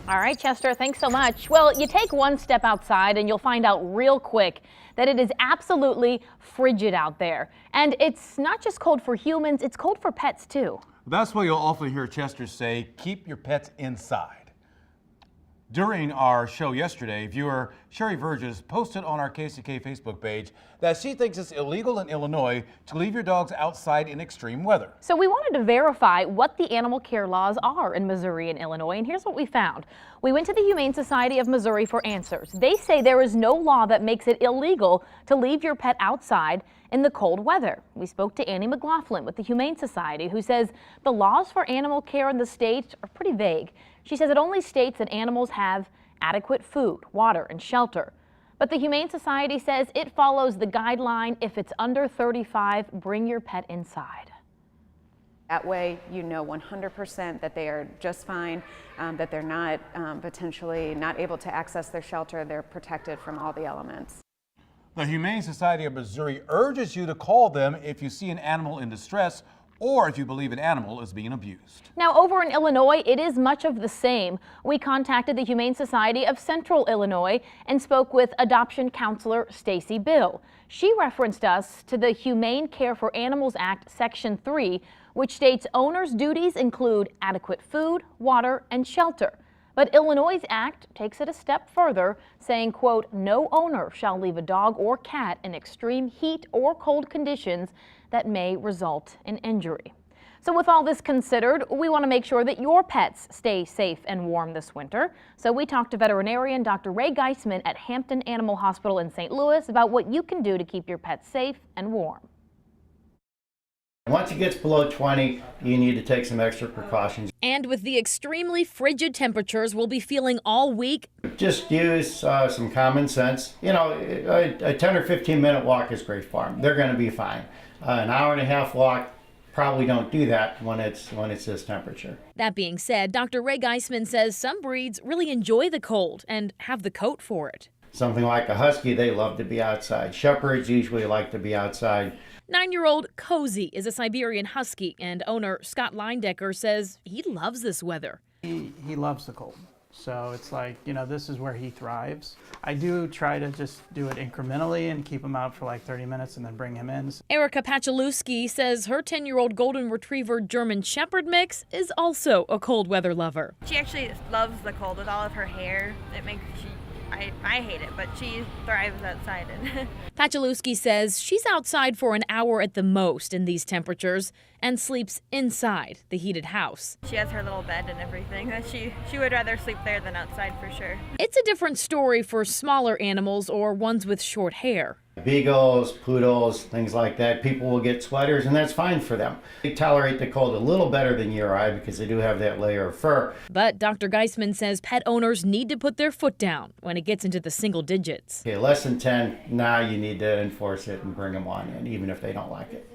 All right, Chester, thanks so much. Well, you take one step outside and you'll find out real quick that it is absolutely frigid out there. And it's not just cold for humans, it's cold for pets too. That's why you'll often hear Chester say, keep your pets inside. During our show yesterday, viewer Sherry Burgess posted on our KCK Facebook page that she thinks it's illegal in Illinois to leave your dogs outside in extreme weather. So we wanted to verify what the animal care laws are in Missouri and Illinois, and here's what we found. We went to the Humane Society of Missouri for answers. They say there is no law that makes it illegal to leave your pet outside in the cold weather. We spoke to Annie McLaughlin with the Humane Society, who says the laws for animal care in the state are pretty vague. She says it only states that animals have adequate food, water, and shelter. But the Humane Society says it follows the guideline: if it's under 35, bring your pet inside. That way you know 100% that they are just fine, that they're not potentially not able to access their shelter, they're protected from all the elements. The Humane Society of Missouri urges you to call them if you see an animal in distress or if you believe an animal is being abused. Now, over in Illinois, it is much of the same. We contacted the Humane Society of Central Illinois and spoke with adoption counselor Stacy Bill. She referenced us to the Humane Care for Animals Act, Section 3, which states owners' duties include adequate food, water, and shelter. But Illinois' act takes it a step further, saying, quote, no owner shall leave a dog or cat in extreme heat or cold conditions that may result in injury. So with all this considered, we want to make sure that your pets stay safe and warm this winter. So we talked to veterinarian Dr. Ray Geisman at Hampton Animal Hospital in St. Louis about what you can do to keep your pets safe and warm. Once it gets below 20, you need to take some extra precautions. And with the extremely frigid temperatures we'll be feeling all week, just use some common sense. You know, a 10 or 15 minute walk is great for them. They're going to be fine. An hour and a half walk, probably don't do that when it's this temperature. That being said, Dr. Ray Geisman says some breeds really enjoy the cold and have the coat for it. Something like a husky, they love to be outside. Shepherds usually like to be outside. 9-year-old Cozy is a Siberian Husky, and owner Scott Leindecker says he loves this weather. He loves the cold. So it's like, you know, this is where he thrives. I do try to just do it incrementally and keep him out for like 30 minutes and then bring him in. Erica Pachalewski says her 10-year-old Golden Retriever German Shepherd mix is also a cold weather lover. She actually loves the cold with all of her hair. I hate it, but she thrives outside. Pachalewski says she's outside for an hour at the most in these temperatures and sleeps inside the heated house. She has her little bed and everything. She would rather sleep there than outside for sure. It's a different story for smaller animals or ones with short hair. Beagles, poodles, things like that, people will get sweaters, and that's fine for them. They tolerate the cold a little better than you or I because they do have that layer of fur. But Dr. Geisman says pet owners need to put their foot down when it gets into the single digits. Okay, less than 10, now you need to enforce it and bring them on in, even if they don't like it.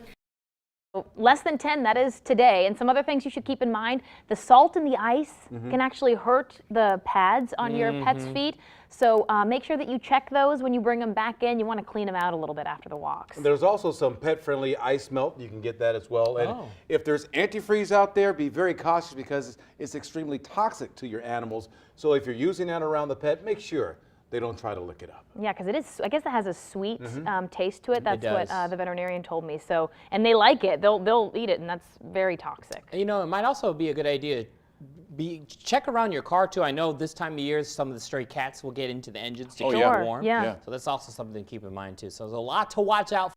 Less than 10, that is today. And some other things you should keep in mind: the salt and the ice can actually hurt the pads on your pet's feet. So make sure that you check those when you bring them back in. You want to clean them out a little bit after the walks. There's also some pet-friendly ice melt. You can get that as well. And if there's antifreeze out there, be very cautious because it's extremely toxic to your animals. So if you're using that around the pet, make sure they don't try to lick it up. Yeah, because it is, I guess it has a sweet taste to it. That's what the veterinarian told me. So, and they like it. They'll eat it, and that's very toxic. You know, it might also be a good idea check around your car too. I know this time of year some of the stray cats will get into the engines to keep it warm. Yeah. So that's also something to keep in mind too. So there's a lot to watch out for.